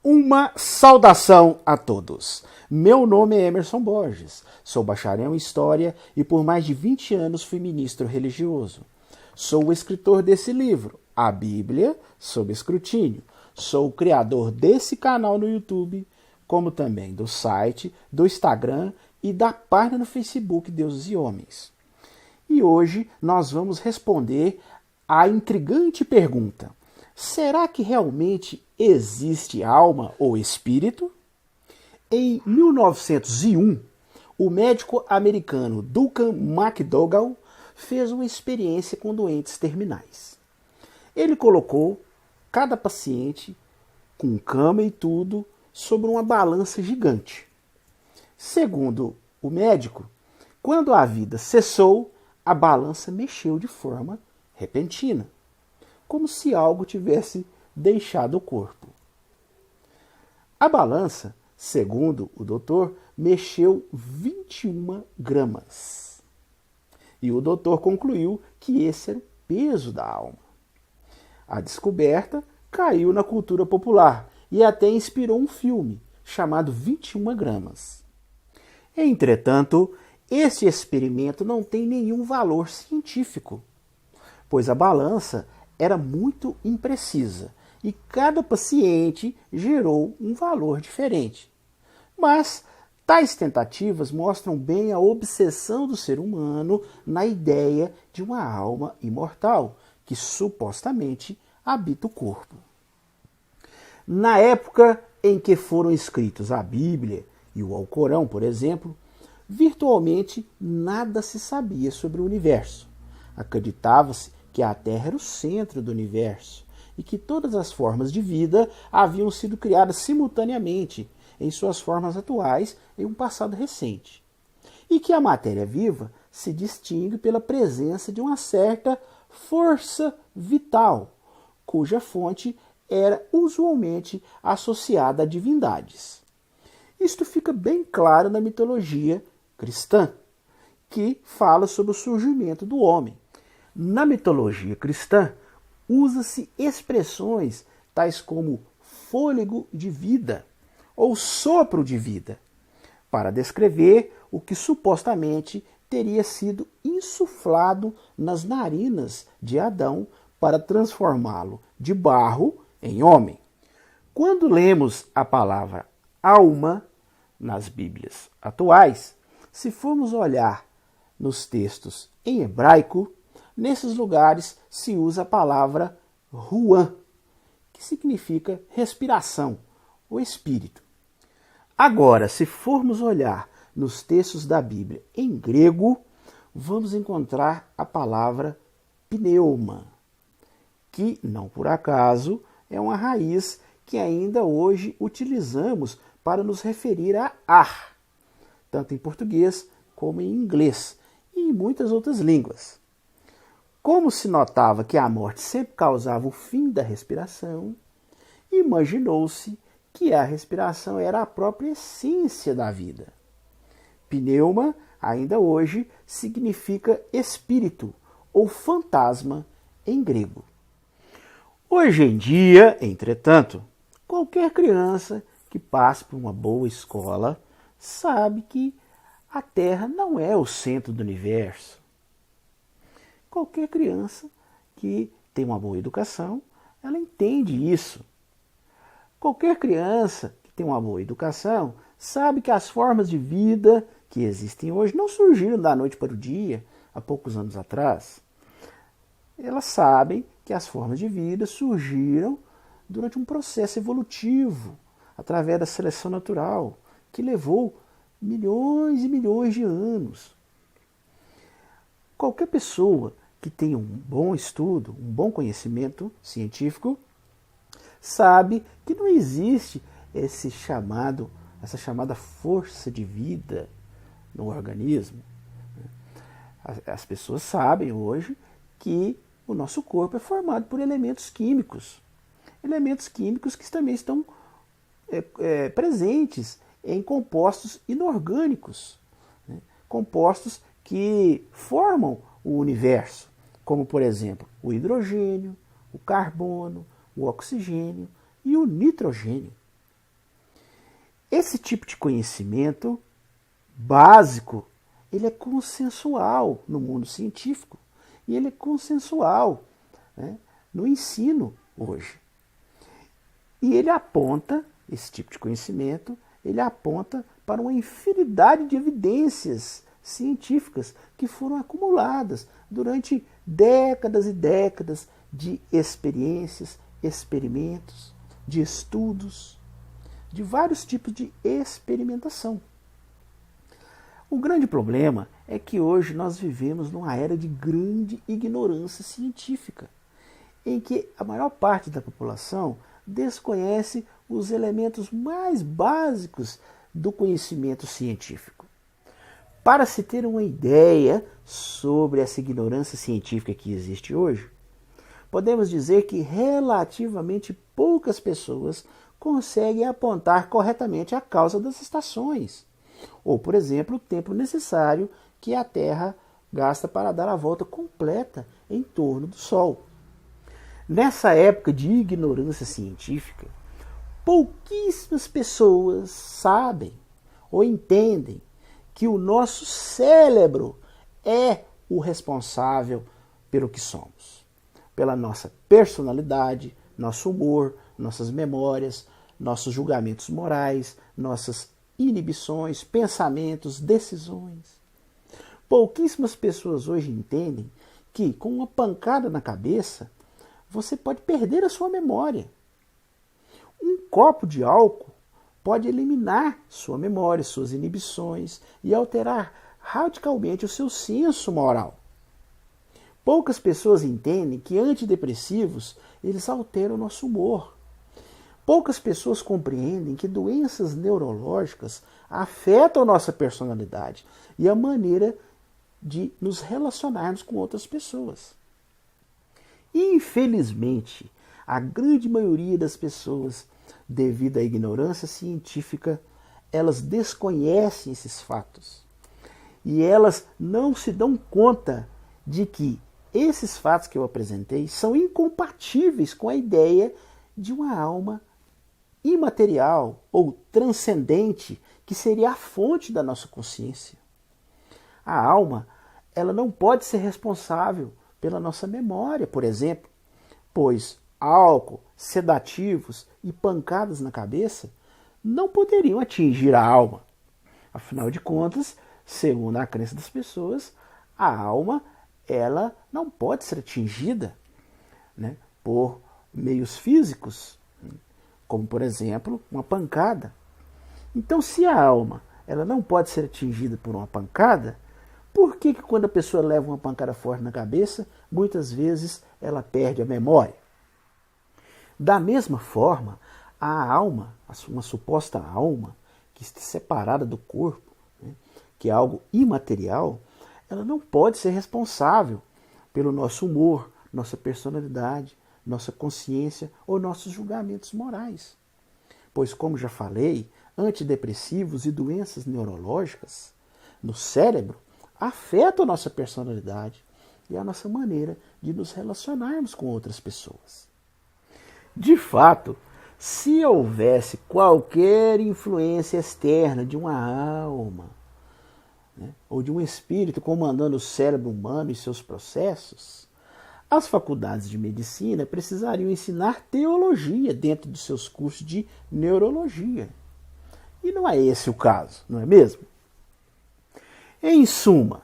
Uma saudação a todos. Meu nome é Emerson Borges, sou bacharel em História e por mais de 20 anos fui ministro religioso. Sou o escritor desse livro, A Bíblia sob Escrutínio. Sou o criador desse canal no YouTube, como também do site, do Instagram e da página no Facebook Deuses e Homens. E hoje nós vamos responder a intrigante pergunta: será que realmente existe alma ou espírito? Em 1901, o médico americano Duncan McDougall fez uma experiência com doentes terminais. Ele colocou cada paciente, com cama e tudo, sobre uma balança gigante. Segundo o médico, quando a vida cessou, a balança mexeu de forma repentina, como se algo tivesse deixado o corpo. A balança, segundo o doutor, mexeu 21 gramas. E o doutor concluiu que esse era o peso da alma. A descoberta caiu na cultura popular e até inspirou um filme chamado 21 gramas. Entretanto, este experimento não tem nenhum valor científico, pois a balança era muito imprecisa e cada paciente gerou um valor diferente. Mas tais tentativas mostram bem a obsessão do ser humano na ideia de uma alma imortal, que supostamente habita o corpo. Na época em que foram escritos a Bíblia e o Alcorão, por exemplo, virtualmente nada se sabia sobre o universo. Acreditava-se que a Terra era o centro do universo e que todas as formas de vida haviam sido criadas simultaneamente, em suas formas atuais, em um passado recente. E que a matéria viva se distingue pela presença de uma certa força vital, cuja fonte era usualmente associada a divindades. Isto fica bem claro na mitologia cristã, que fala sobre o surgimento do homem. Na mitologia cristã, usa-se expressões tais como fôlego de vida ou sopro de vida, para descrever o que supostamente teria sido insuflado nas narinas de Adão para transformá-lo de barro em homem. Quando lemos a palavra alma nas Bíblias atuais, se formos olhar nos textos em hebraico, nesses lugares se usa a palavra ruan, que significa respiração ou espírito. Agora, se formos olhar nos textos da Bíblia em grego, vamos encontrar a palavra pneuma, que, não por acaso, é uma raiz que ainda hoje utilizamos para nos referir a ar, tanto em português como em inglês e em muitas outras línguas. Como se notava que a morte sempre causava o fim da respiração, imaginou-se que a respiração era a própria essência da vida. Pneuma, ainda hoje, significa espírito ou fantasma em grego. Hoje em dia, entretanto, qualquer criança que passe por uma boa escola sabe que a Terra não é o centro do universo. Qualquer criança que tem uma boa educação, ela entende isso. Qualquer criança que tem uma boa educação sabe que as formas de vida que existem hoje não surgiram da noite para o dia, há poucos anos atrás. Elas sabem que as formas de vida surgiram durante um processo evolutivo, através da seleção natural, que levou milhões e milhões de anos. Qualquer pessoa que tenha um bom estudo, um bom conhecimento científico, sabe que não existe essa chamada força de vida no organismo. As pessoas sabem hoje que o nosso corpo é formado por elementos químicos que também estão presentes em compostos inorgânicos, né? Compostos que formam o universo, como, por exemplo, o hidrogênio, o carbono, o oxigênio e o nitrogênio. Esse tipo de conhecimento básico, ele é consensual no mundo científico e ele é consensual, né, no ensino hoje. E ele aponta, esse tipo de conhecimento, ele aponta para uma infinidade de evidências científicas que foram acumuladas durante décadas e décadas de experiências, experimentos, de estudos, de vários tipos de experimentação. O grande problema é que hoje nós vivemos numa era de grande ignorância científica, em que a maior parte da população desconhece os elementos mais básicos do conhecimento científico. Para se ter uma ideia sobre essa ignorância científica que existe hoje, podemos dizer que relativamente poucas pessoas conseguem apontar corretamente a causa das estações, ou, por exemplo, o tempo necessário que a Terra gasta para dar a volta completa em torno do Sol. Nessa época de ignorância científica, pouquíssimas pessoas sabem ou entendem que o nosso cérebro é o responsável pelo que somos, pela nossa personalidade, nosso humor, nossas memórias, nossos julgamentos morais, nossas inibições, pensamentos, decisões. Pouquíssimas pessoas hoje entendem que, com uma pancada na cabeça, você pode perder a sua memória. Um copo de álcool pode eliminar sua memória, suas inibições e alterar radicalmente o seu senso moral. Poucas pessoas entendem que antidepressivos eles alteram o nosso humor. Poucas pessoas compreendem que doenças neurológicas afetam a nossa personalidade e a maneira de nos relacionarmos com outras pessoas. Infelizmente, a grande maioria das pessoas, devido à ignorância científica, elas desconhecem esses fatos. E elas não se dão conta de que esses fatos que eu apresentei são incompatíveis com a ideia de uma alma imaterial ou transcendente que seria a fonte da nossa consciência. A alma, ela não pode ser responsável pela nossa memória, por exemplo, pois álcool, sedativos e pancadas na cabeça não poderiam atingir a alma. Afinal de contas, segundo a crença das pessoas, a alma ela não pode ser atingida, né, por meios físicos, como, por exemplo, uma pancada. Então, se a alma ela não pode ser atingida por uma pancada, por que quando a pessoa leva uma pancada forte na cabeça, muitas vezes ela perde a memória? Da mesma forma, a alma, uma suposta alma, que está separada do corpo, né, que é algo imaterial, ela não pode ser responsável pelo nosso humor, nossa personalidade, nossa consciência ou nossos julgamentos morais. Pois, como já falei, antidepressivos e doenças neurológicas no cérebro afetam a nossa personalidade e a nossa maneira de nos relacionarmos com outras pessoas. De fato, se houvesse qualquer influência externa de uma alma, né, ou de um espírito comandando o cérebro humano e seus processos, as faculdades de medicina precisariam ensinar teologia dentro dos seus cursos de neurologia. E não é esse o caso, não é mesmo? Em suma,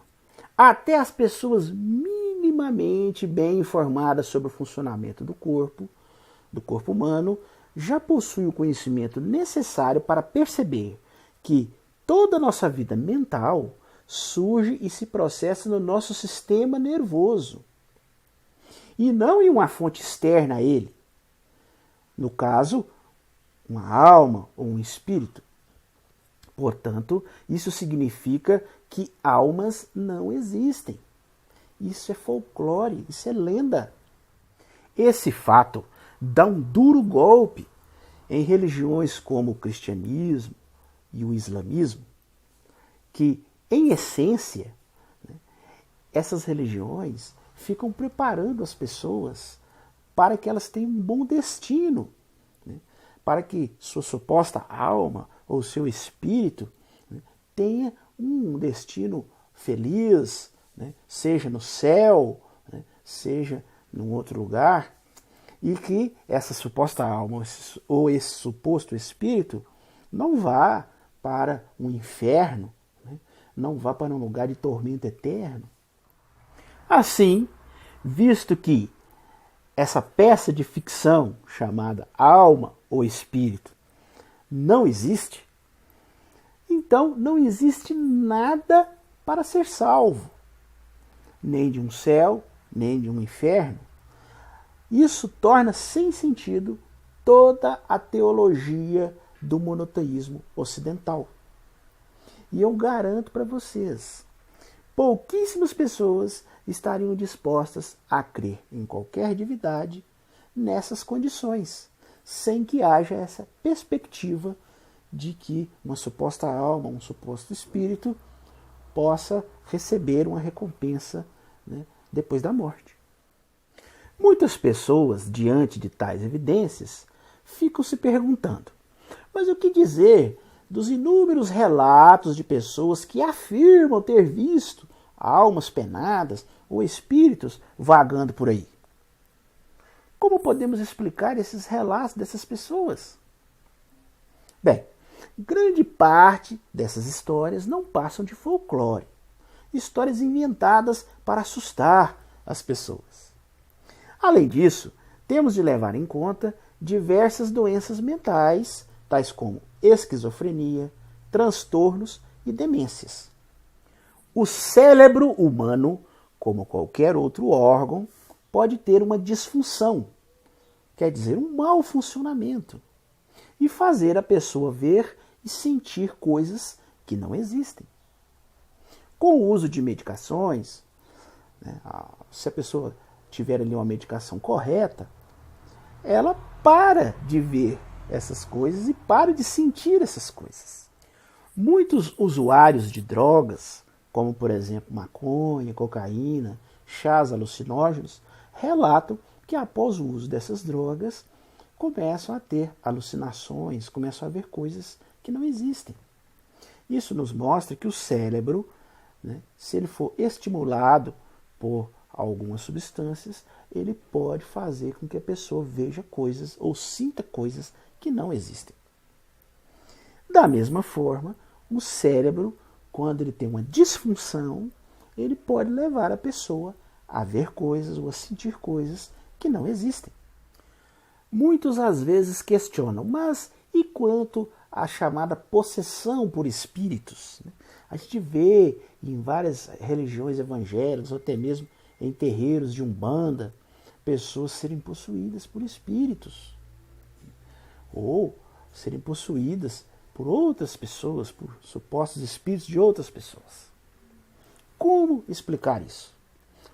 até as pessoas minimamente bem informadas sobre o funcionamento do corpo humano, já possuem o conhecimento necessário para perceber que toda a nossa vida mental surge e se processa no nosso sistema nervoso, e não em uma fonte externa a ele. No caso, uma alma ou um espírito. Portanto, isso significa que almas não existem. Isso é folclore, isso é lenda. Esse fato dá um duro golpe em religiões como o cristianismo e o islamismo, que, em essência, né, essas religiões ficam preparando as pessoas para que elas tenham um bom destino, né, para que sua suposta alma ou seu espírito, né, tenha um destino feliz, né, seja no céu, né, seja num outro lugar, e que essa suposta alma ou esse suposto espírito não vá para um inferno, né, não vá para um lugar de tormento eterno. Assim, visto que essa peça de ficção chamada alma ou espírito não existe, então não existe nada para ser salvo, nem de um céu, nem de um inferno. Isso torna sem sentido toda a teologia do monoteísmo ocidental. E eu garanto para vocês, pouquíssimas pessoas estariam dispostas a crer em qualquer divindade nessas condições, sem que haja essa perspectiva de que uma suposta alma, um suposto espírito, possa receber uma recompensa, né, depois da morte. Muitas pessoas, diante de tais evidências, ficam se perguntando: mas o que dizer dos inúmeros relatos de pessoas que afirmam ter visto almas penadas ou espíritos vagando por aí? Como podemos explicar esses relatos dessas pessoas? Bem, grande parte dessas histórias não passam de folclore, histórias inventadas para assustar as pessoas. Além disso, temos de levar em conta diversas doenças mentais, tais como esquizofrenia, transtornos e demências. O cérebro humano, como qualquer outro órgão, pode ter uma disfunção, quer dizer, um mau funcionamento, e fazer a pessoa ver e sentir coisas que não existem. Com o uso de medicações, né, se a pessoa tiver ali uma medicação correta, ela para de ver essas coisas e para de sentir essas coisas. Muitos usuários de drogas, como por exemplo maconha, cocaína, chás alucinógenos, relatam que após o uso dessas drogas começam a ter alucinações, começam a ver coisas que não existem. Isso nos mostra que o cérebro, né, se ele for estimulado por algumas substâncias, ele pode fazer com que a pessoa veja coisas ou sinta coisas que não existem. Da mesma forma, o cérebro, quando ele tem uma disfunção, ele pode levar a pessoa a ver coisas ou a sentir coisas que não existem. Muitos às vezes questionam, mas e quanto à chamada possessão por espíritos? A gente vê em várias religiões evangélicas, ou até mesmo em terreiros de Umbanda, pessoas serem possuídas por espíritos, ou serem possuídas por outras pessoas, por supostos espíritos de outras pessoas. Como explicar isso?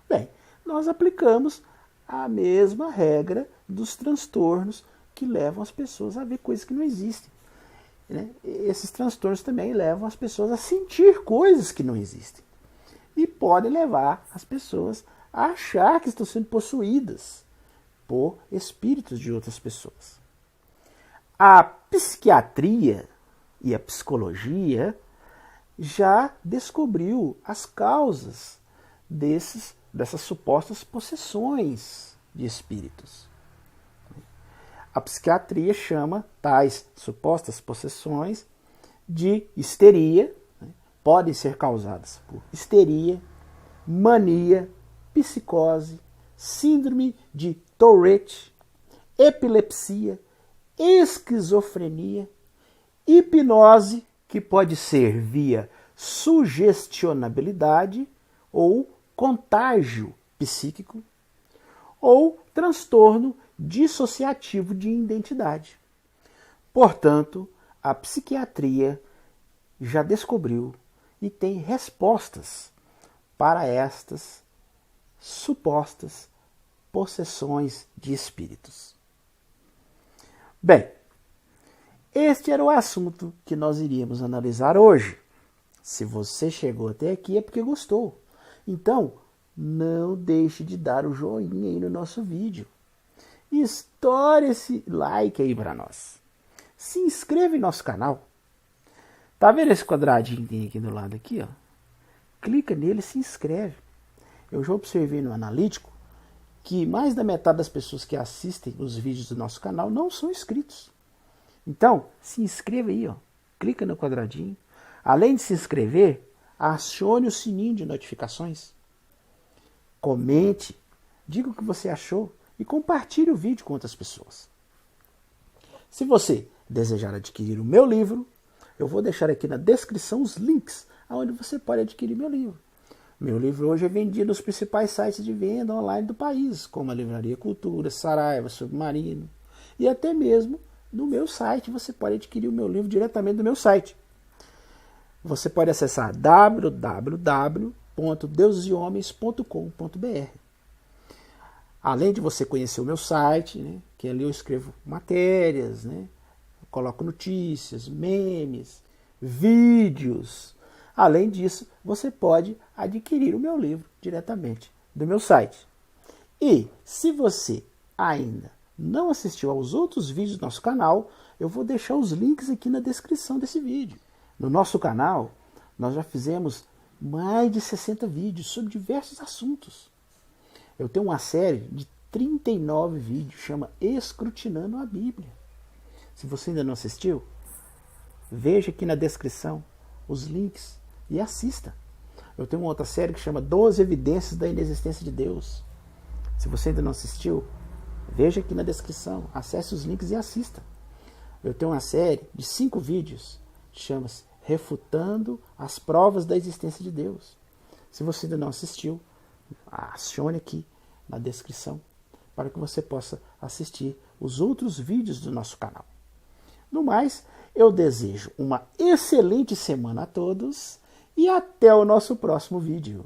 Bem, nós aplicamos a mesma regra dos transtornos que levam as pessoas a ver coisas que não existem. Né? Esses transtornos também levam as pessoas a sentir coisas que não existem. E podem levar as pessoas a achar que estão sendo possuídas por espíritos de outras pessoas. A psiquiatria e a psicologia já descobriu as causas dessas supostas possessões de espíritos. A psiquiatria chama tais supostas possessões de histeria, né? Podem ser causadas por histeria, mania, psicose, síndrome de Tourette, epilepsia, esquizofrenia, hipnose, que pode ser via sugestionabilidade ou contágio psíquico, ou transtorno dissociativo de identidade. Portanto, a psiquiatria já descobriu e tem respostas para estas supostas possessões de espíritos. Bem, este era o assunto que nós iríamos analisar hoje. Se você chegou até aqui é porque gostou. Então, não deixe de dar o joinha aí no nosso vídeo. Estoure esse like aí para nós. Se inscreva em nosso canal. Tá vendo esse quadradinho que tem aqui do lado aqui, ó? Clica nele e se inscreve. Eu já observei no analítico que mais da metade das pessoas que assistem os vídeos do nosso canal não são inscritos. Então, se inscreva aí, ó. Clica no quadradinho. Além de se inscrever, acione o sininho de notificações. Comente, diga o que você achou e compartilhe o vídeo com outras pessoas. Se você desejar adquirir o meu livro, eu vou deixar aqui na descrição os links aonde você pode adquirir meu livro. Meu livro hoje é vendido nos principais sites de venda online do país, como a Livraria Cultura, Saraiva, Submarino, e até mesmo no meu site você pode adquirir o meu livro diretamente do meu site. Você pode acessar www.deusehomens.com.br. Além de você conhecer o meu site, né, que ali eu escrevo matérias, né, eu coloco notícias, memes, vídeos. Além disso, você pode adquirir o meu livro diretamente do meu site. E se você ainda não assistiu aos outros vídeos do nosso canal, eu vou deixar os links aqui na descrição desse vídeo. No nosso canal, nós já fizemos mais de 60 vídeos sobre diversos assuntos. Eu tenho uma série de 39 vídeos, chama Escrutinando a Bíblia. Se você ainda não assistiu, veja aqui na descrição os links e assista. Eu tenho uma outra série que chama 12 Evidências da Inexistência de Deus. Se você ainda não assistiu, veja aqui na descrição, acesse os links e assista. Eu tenho uma série de 5 vídeos, chama-se Refutando as Provas da Existência de Deus. Se você ainda não assistiu, acione aqui na descrição para que você possa assistir os outros vídeos do nosso canal. No mais, eu desejo uma excelente semana a todos e até o nosso próximo vídeo.